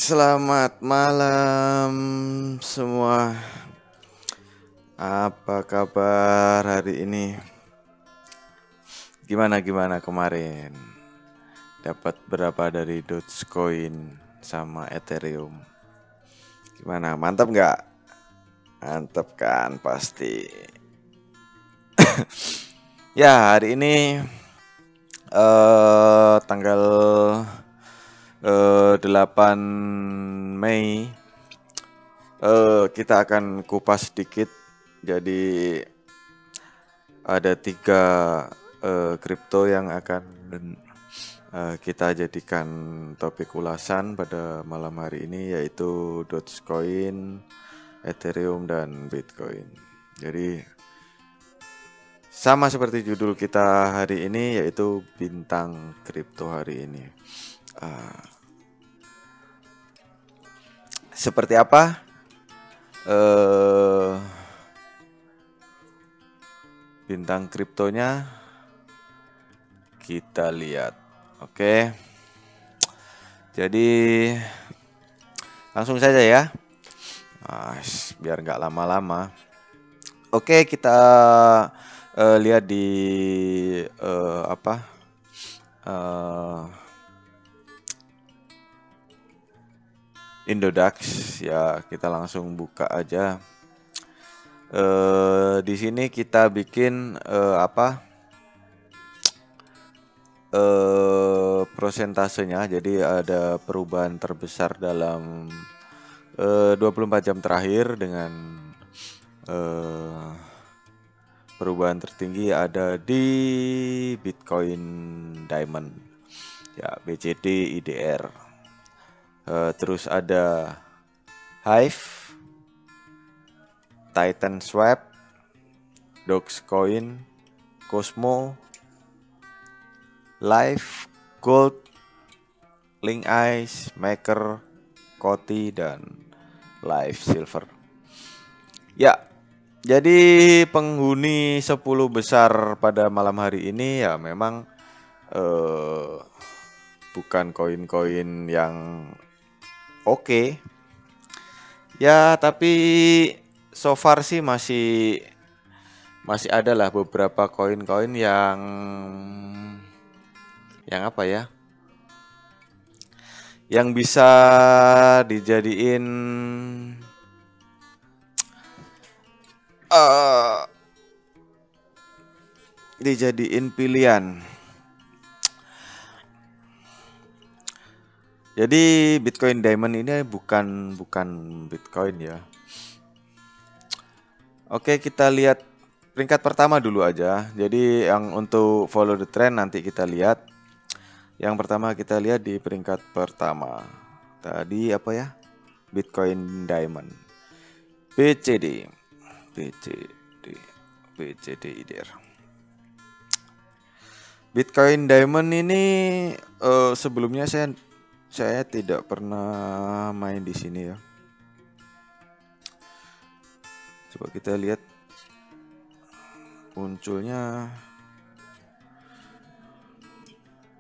Selamat malam semua. Apa kabar hari ini? Gimana kemarin? Dapat berapa dari Dogecoin sama Ethereum? Gimana? Mantap nggak? Mantap kan pasti. Ya, hari ini tanggal 8 Mei kita akan kupas sedikit. Jadi ada 3 kripto yang akan kita jadikan topik ulasan pada malam hari ini, yaitu Dogecoin, Ethereum, dan Bitcoin. Jadi sama seperti judul kita hari ini, yaitu bintang kripto hari ini. Seperti apa? Bintang kriptonya kita lihat. Oke. Jadi langsung saja ya. Biar nggak lama-lama. Oke, kita lihat di Indodax ya, kita langsung buka aja. Di sini kita bikin prosentasenya. Jadi ada perubahan terbesar dalam 24 jam terakhir dengan perubahan tertinggi ada di Bitcoin Diamond ya, BCD IDR. Terus ada Hive, Titan Swap, Dogecoin, Cosmo, Live, Gold, Link Ice, Maker, Koti, dan Live Silver. Ya, jadi penghuni 10 besar pada malam hari ini ya memang bukan koin-koin yang oke. Ya, tapi so far sih masih ada lah beberapa koin-koin yang apa ya? Yang bisa dijadiin pilihan. Jadi Bitcoin Diamond ini bukan Bitcoin ya. Oke, kita lihat peringkat pertama dulu aja. Jadi yang untuk follow the trend nanti kita lihat. Yang pertama kita lihat di peringkat pertama. Tadi apa ya? Bitcoin Diamond. BCD IDR. Bitcoin Diamond ini sebelumnya saya tidak pernah main di sini ya. Coba kita lihat munculnya.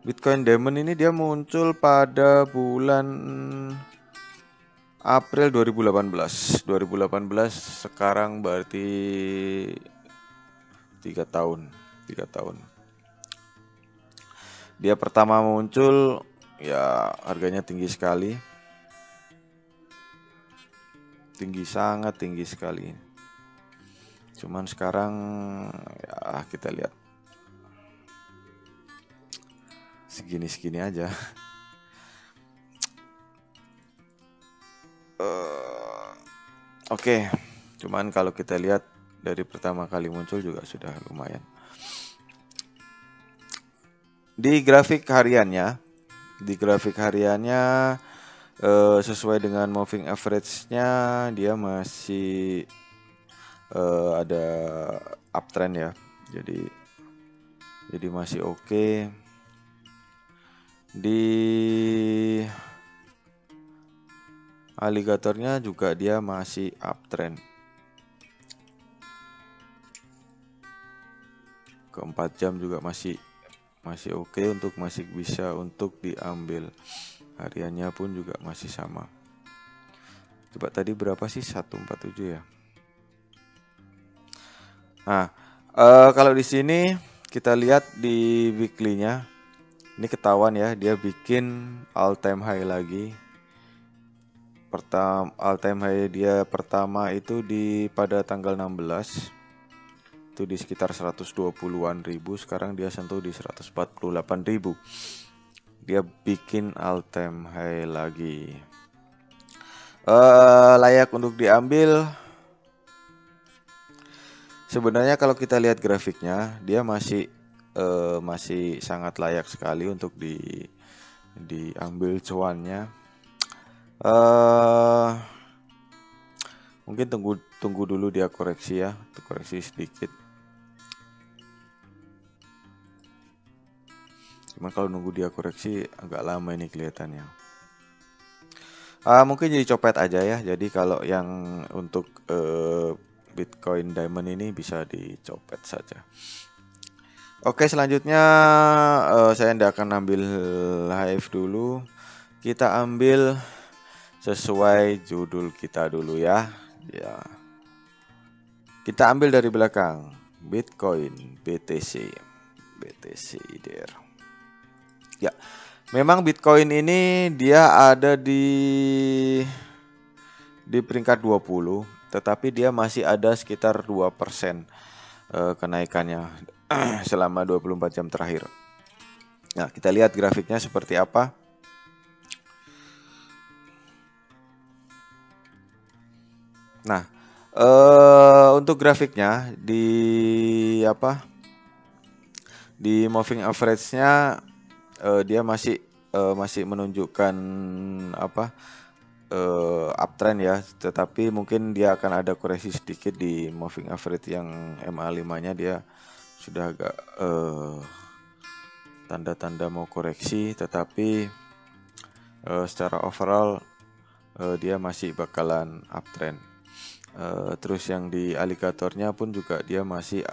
Bitcoin Diamond ini dia muncul pada bulan April 2018. Sekarang berarti 3 tahun. Dia pertama muncul ya harganya tinggi sekali. Sangat tinggi sekali. Cuman sekarang ya kita lihat segini aja. Oke. Cuman kalau kita lihat dari pertama kali muncul juga sudah lumayan. Di grafik hariannya sesuai dengan moving average-nya dia masih ada uptrend ya. Jadi masih oke. Di aligatornya juga dia masih uptrend. Ke 4 jam juga masih oke, masih bisa untuk diambil Hariannya pun juga masih sama. Coba tadi berapa sih? 147 ya. Nah, kalau di sini kita lihat di weekly-nya, ini ketahuan ya, dia bikin all time high lagi. All time high dia pertama itu pada tanggal 16. Itu di sekitar 120-an ribu, sekarang dia sentuh di 148 ribu. Dia bikin all time high lagi. Layak untuk diambil. Sebenarnya kalau kita lihat grafiknya, dia masih sangat layak sekali untuk diambil cuannya. Mungkin tunggu dulu dia koreksi ya, koreksi sedikit. Cuman kalau nunggu dia koreksi agak lama ini kelihatannya. Mungkin jadi copet aja ya. Jadi kalau yang untuk Bitcoin Diamond ini bisa dicopet saja. Oke, selanjutnya saya tidak akan ambil Hive dulu. Kita ambil sesuai judul kita dulu ya. Ya. Kita ambil dari belakang. Bitcoin BTC IDR. Ya. Memang Bitcoin ini dia ada di peringkat 20, tetapi dia masih ada sekitar 2% kenaikannya selama 24 jam terakhir. Nah, kita lihat grafiknya seperti apa. Nah, untuk grafiknya di moving average-nya dia masih menunjukkan uptrend ya, tetapi mungkin dia akan ada koreksi sedikit di moving average yang MA5-nya. Dia sudah agak tanda-tanda mau koreksi, tetapi secara overall dia masih bakalan uptrend. Terus yang di alligatornya pun juga dia masih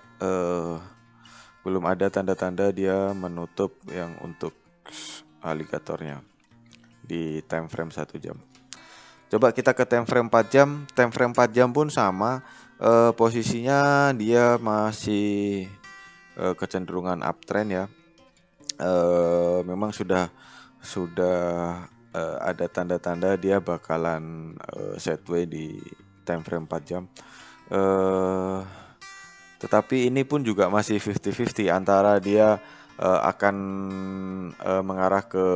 belum ada tanda-tanda dia menutup yang untuk alligatornya di time frame 1 jam. Coba kita ke time frame 4 jam. Time frame 4 jam pun sama, posisinya dia masih kecenderungan uptrend ya. Memang sudah ada tanda-tanda dia bakalan sideways di time frame 4 jam. Tetapi ini pun juga masih 50-50 antara dia akan mengarah ke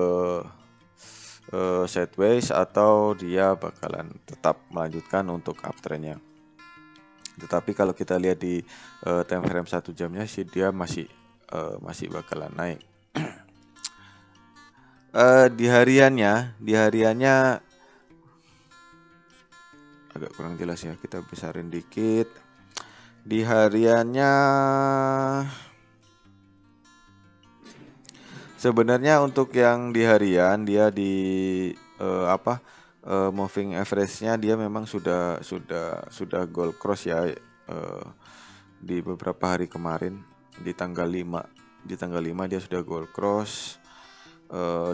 sideways atau dia bakalan tetap melanjutkan untuk uptrendnya. Tetapi kalau kita lihat di time frame 1 jamnya sih dia masih bakalan naik. Di hariannya agak kurang jelas ya, kita besarin dikit. Di hariannya sebenarnya untuk yang di harian dia di moving average-nya dia memang sudah gold cross ya, di beberapa hari kemarin di tanggal 5 dia sudah gold cross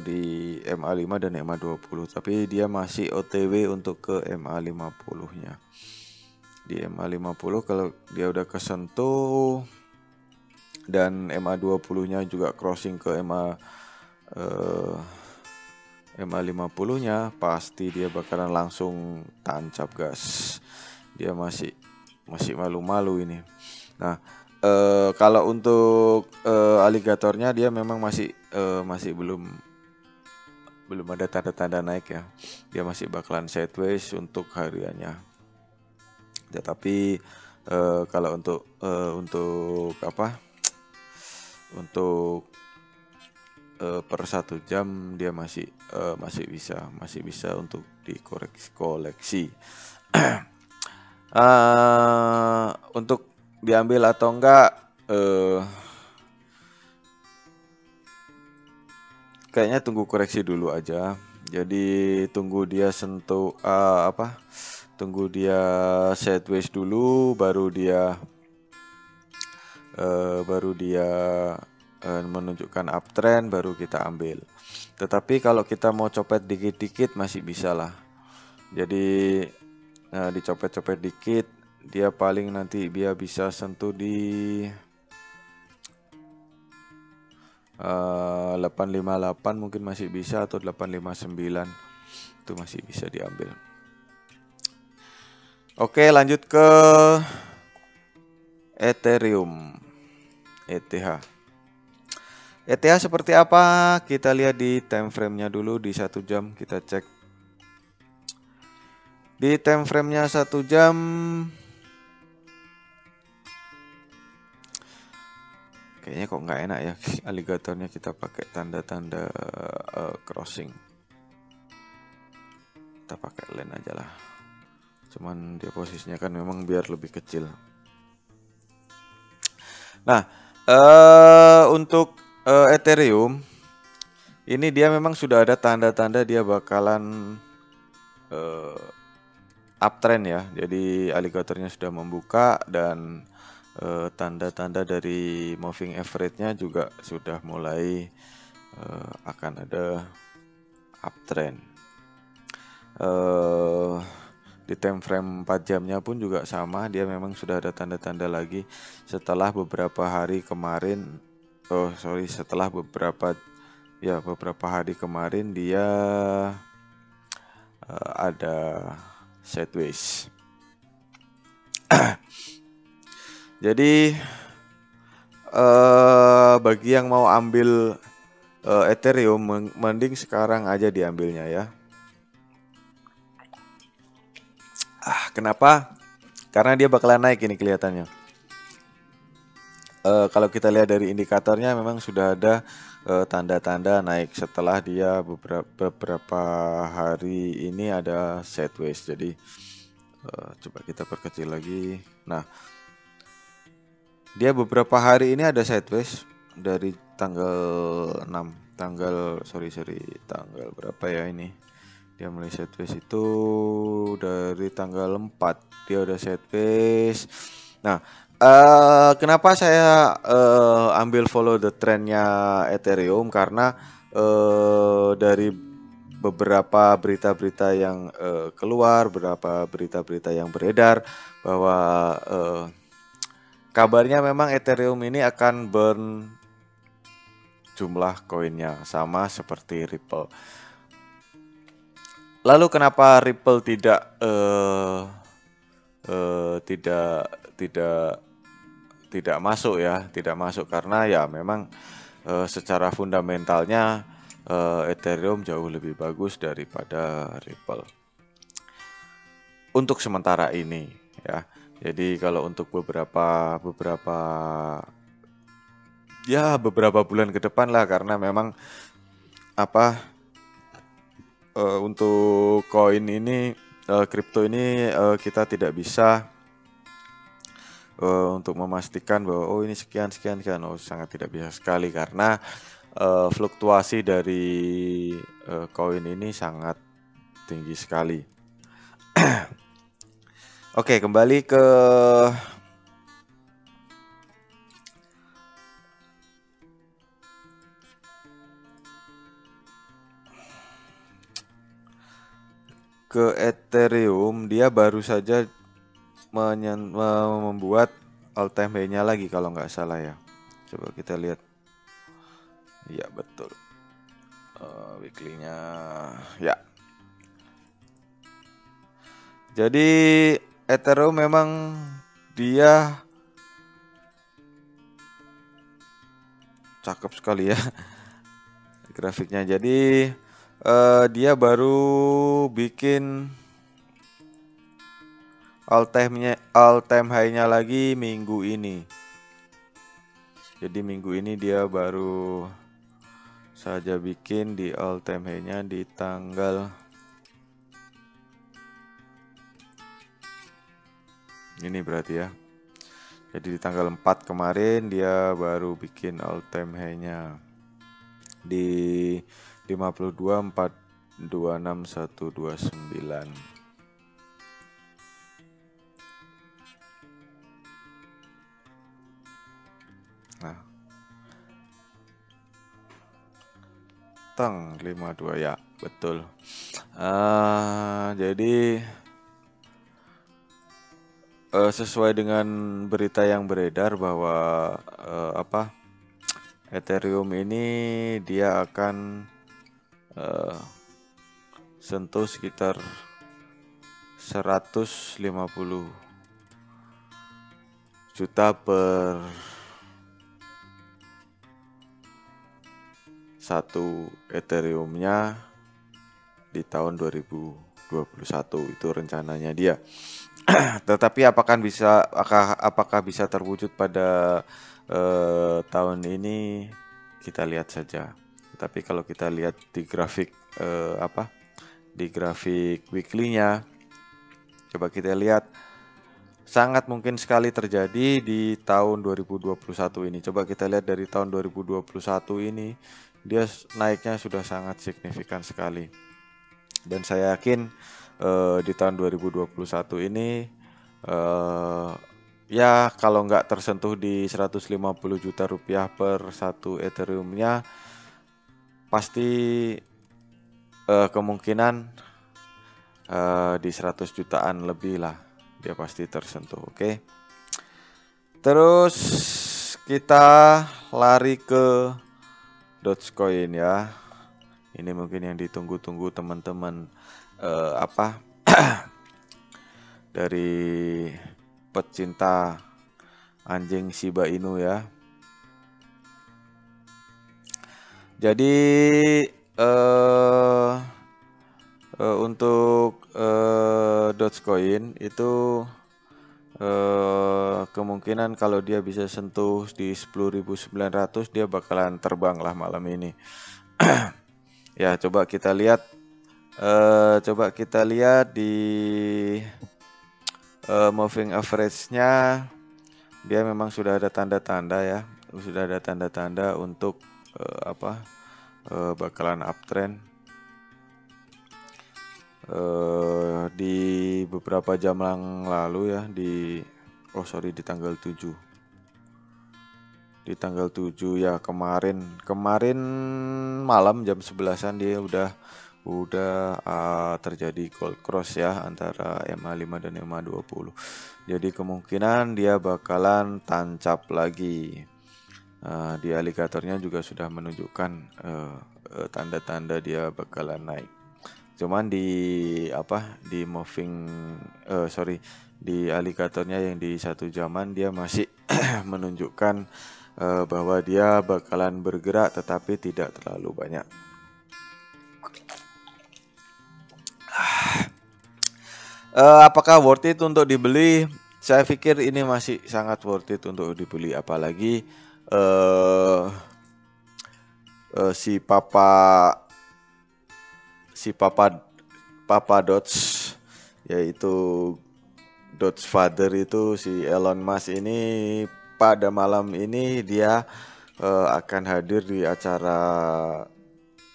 di MA5 dan MA20, tapi dia masih OTW untuk ke MA50-nya. Di MA50 kalau dia udah kesentuh dan MA20-nya juga crossing ke MA50-nya, pasti dia bakalan langsung tancap gas. Dia masih malu-malu ini. Nah, kalau untuk alligatornya dia memang masih belum ada tanda-tanda naik ya. Dia masih bakalan sideways untuk hariannya. Tetapi kalau untuk per 1 jam dia masih bisa untuk dikoleksi. Untuk diambil atau enggak, kayaknya tunggu koreksi dulu aja. Jadi tunggu dia sentuh tunggu dia sideways dulu, baru dia menunjukkan uptrend baru kita ambil. Tetapi kalau kita mau copet dikit-dikit masih bisa lah. Jadi dicopet-copet dikit, dia paling nanti dia bisa sentuh di 858 mungkin masih bisa, atau 859 itu masih bisa diambil. Oke, lanjut ke Ethereum, ETH. ETH seperti apa? Kita lihat di time frame-nya dulu di 1 jam, kita cek. Di time frame-nya 1 jam kayaknya kok nggak enak ya aligatornya, kita pakai tanda-tanda crossing. Kita pakai line aja lah. Cuman dia posisinya kan memang biar lebih kecil. Nah, untuk Ethereum ini dia memang sudah ada tanda-tanda dia bakalan uptrend ya. Jadi aligatornya sudah membuka dan tanda-tanda dari moving average-nya juga sudah mulai akan ada uptrend. Di time frame 4 jamnya pun juga sama, dia memang sudah ada tanda-tanda lagi setelah beberapa hari kemarin. Setelah beberapa hari kemarin dia ada sideways. Jadi bagi yang mau ambil Ethereum, mending sekarang aja diambilnya ya. Kenapa? Karena dia bakalan naik ini kelihatannya. Kalau kita lihat dari indikatornya memang sudah ada tanda-tanda naik setelah dia beberapa hari ini ada sideways. Jadi coba kita perkecil lagi. Nah, dia beberapa hari ini ada sideways dari tanggal 6, tanggal berapa ya ini? Dia mulai sideways itu dari tanggal 4 dia udah sideways. Nah, kenapa saya ambil follow the trendnya Ethereum? Karena dari beberapa berita-berita yang keluar, beberapa berita-berita yang beredar bahwa kabarnya memang Ethereum ini akan burn jumlah koinnya sama seperti Ripple. Lalu kenapa Ripple tidak masuk ya? Tidak masuk karena ya memang secara fundamentalnya Ethereum jauh lebih bagus daripada Ripple. Untuk sementara ini ya. Jadi kalau untuk beberapa bulan ke depan lah, karena memang untuk koin ini, kripto ini kita tidak bisa untuk memastikan bahwa ini sekian, sangat tidak bisa sekali karena fluktuasi dari koin ini sangat tinggi sekali. Oke, kembali ke Ethereum. Dia baru saja membuat all time high-nya lagi kalau nggak salah ya. Coba kita lihat. Iya betul. Weekly-nya ya. Jadi Ethereum memang dia cakep sekali ya grafiknya. Jadi dia baru bikin all time high-nya lagi minggu ini. Jadi minggu ini dia baru saja bikin di all time high-nya di tanggal ini berarti ya. Jadi di tanggal 4 kemarin dia baru bikin all time high-nya di 52.426.129. Nah, datang 52 ya, betul. Jadi sesuai dengan berita yang beredar bahwa Ethereum ini dia akan sentuh sekitar 150 juta per satu Ethereum-nya di tahun 2021, itu rencananya dia. Tetapi apakah bisa terwujud pada tahun ini, kita lihat saja. Tapi kalau kita lihat di grafik di grafik weekly-nya, coba kita lihat, sangat mungkin sekali terjadi di tahun 2021 ini. Coba kita lihat dari tahun 2021 ini, dia naiknya sudah sangat signifikan sekali. Dan saya yakin di tahun 2021 ini ya kalau nggak tersentuh di 150 juta rupiah per satu Ethereum-nya, pasti kemungkinan di 100 jutaan lebih lah dia pasti tersentuh. Oke. Terus kita lari ke Dogecoin ya. Ini mungkin yang ditunggu-tunggu teman-teman dari pecinta anjing Shiba Inu ya. Jadi untuk Dogecoin itu kemungkinan kalau dia bisa sentuh di 10.900, dia bakalan terbang lah malam ini. Ya, coba kita lihat di moving average-nya, dia memang sudah ada tanda-tanda ya, untuk bakalan uptrend di beberapa jam yang lalu ya, di tanggal 7. Di tanggal 7 ya, kemarin malam jam 11-an dia udah terjadi gold cross ya antara MA5 dan MA20. Jadi kemungkinan dia bakalan tancap lagi. Di alligatornya juga sudah menunjukkan tanda-tanda dia bakalan naik. Cuman di alligatornya yang di 1 jaman dia masih menunjukkan bahwa dia bakalan bergerak tetapi tidak terlalu banyak. Apakah worth it untuk dibeli? Saya pikir ini masih sangat worth it untuk dibeli, apalagi si Papa Doge, yaitu Doge Father itu, si Elon Musk ini pada malam ini dia akan hadir di acara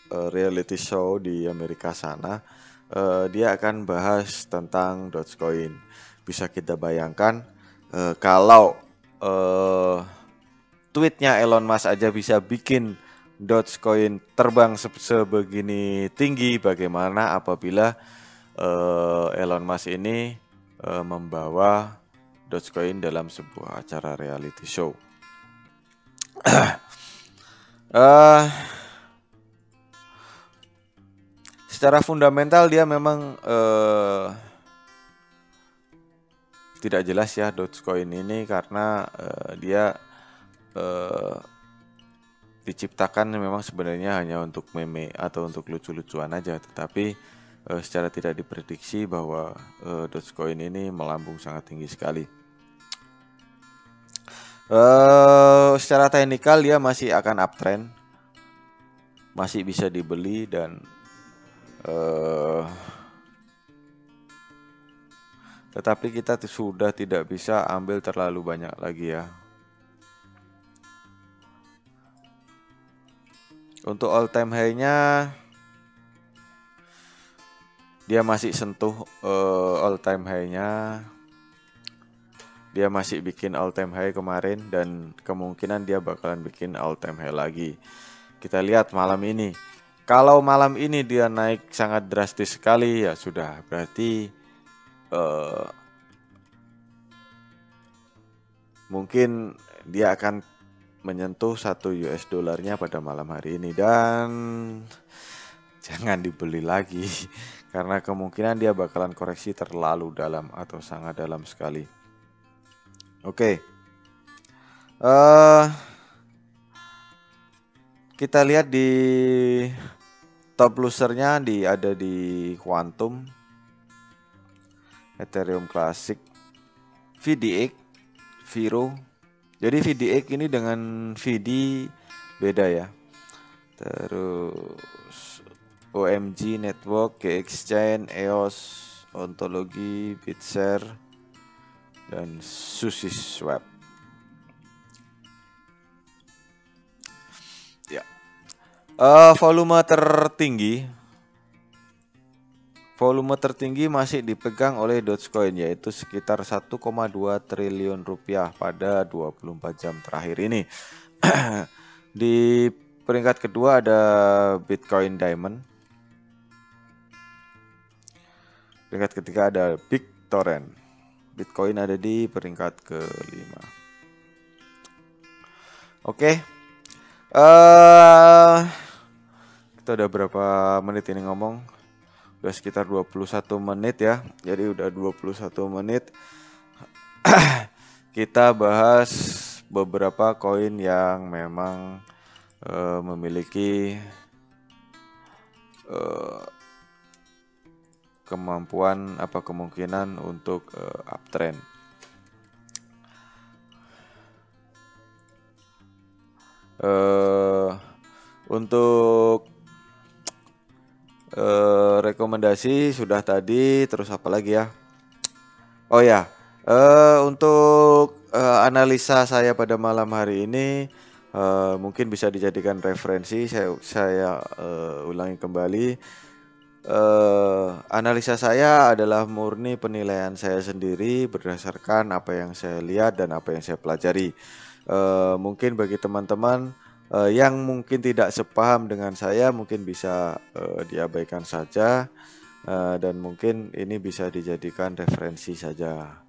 reality show di Amerika sana. Dia akan bahas tentang Dogecoin. Bisa kita bayangkan kalau tweetnya Elon Musk aja bisa bikin Dogecoin terbang sebegini tinggi, bagaimana apabila Elon Musk ini membawa Dogecoin dalam sebuah acara reality show. Secara fundamental dia memang tidak jelas ya Dogecoin ini, karena dia diciptakan memang sebenarnya hanya untuk meme atau untuk lucu-lucuan aja, tetapi secara tidak diprediksi bahwa Dogecoin ini melambung sangat tinggi sekali. Secara teknikal dia masih akan uptrend, masih bisa dibeli, dan tetapi kita sudah tidak bisa ambil terlalu banyak lagi ya. Untuk all time high-nya dia masih sentuh all time high-nya. Dia masih bikin all time high kemarin, dan kemungkinan dia bakalan bikin all time high lagi. Kita lihat malam ini Kalau malam ini dia naik sangat drastis sekali, ya sudah berarti mungkin dia akan menyentuh 1 US dollarnya pada malam hari ini, dan jangan dibeli lagi karena kemungkinan dia bakalan koreksi terlalu dalam atau sangat dalam sekali. Oke. Kita lihat di top losernya ada di Quantum, Ethereum Classic, VDX, Viro. Jadi VDX ini dengan VD beda ya. Terus OMG Network, GXChain, EOS, Ontology, BitShare, dan SushiSwap. Ya. Volume tertinggi masih dipegang oleh Dogecoin, yaitu sekitar 1,2 triliun rupiah pada 24 jam terakhir ini. Di peringkat kedua ada Bitcoin Diamond. Peringkat ketiga ada BitTorrent. Bitcoin ada di peringkat ke-5. Oke. Kita udah berapa menit ini ngomong? Udah sekitar 21 menit ya. Jadi udah 21 menit. Kita bahas beberapa koin yang memang memiliki kemampuan kemungkinan untuk uptrend. Untuk rekomendasi sudah tadi, terus apa lagi ya? Oh ya, untuk analisa saya pada malam hari ini mungkin bisa dijadikan referensi. Saya ulangi kembali. Analisa saya adalah murni penilaian saya sendiri berdasarkan apa yang saya lihat dan apa yang saya pelajari. Mungkin bagi teman-teman yang mungkin tidak sepaham dengan saya, mungkin bisa diabaikan saja, dan mungkin ini bisa dijadikan referensi saja.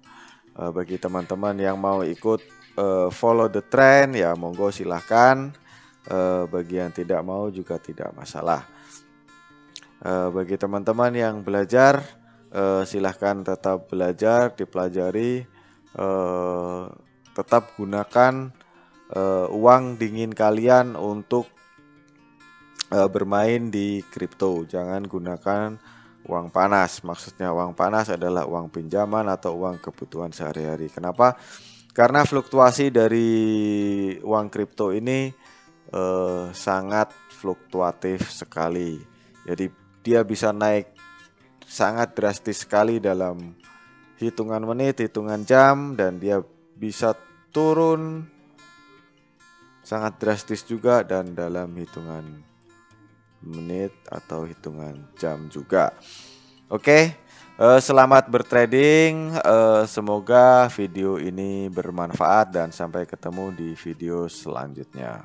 Bagi teman-teman yang mau ikut follow the trend, ya monggo silahkan. Bagi yang tidak mau juga tidak masalah. Bagi teman-teman yang belajar, silahkan tetap belajar, dipelajari, tetap gunakan uang dingin kalian untuk bermain di kripto. Jangan gunakan uang panas. Maksudnya uang panas adalah uang pinjaman atau uang kebutuhan sehari-hari. Kenapa? Karena fluktuasi dari uang kripto ini sangat fluktuatif sekali. Jadi dia bisa naik sangat drastis sekali dalam hitungan menit, hitungan jam, dan dia bisa turun sangat drastis juga dan dalam hitungan menit atau hitungan jam juga. Oke, selamat bertrading. Semoga video ini bermanfaat dan sampai ketemu di video selanjutnya.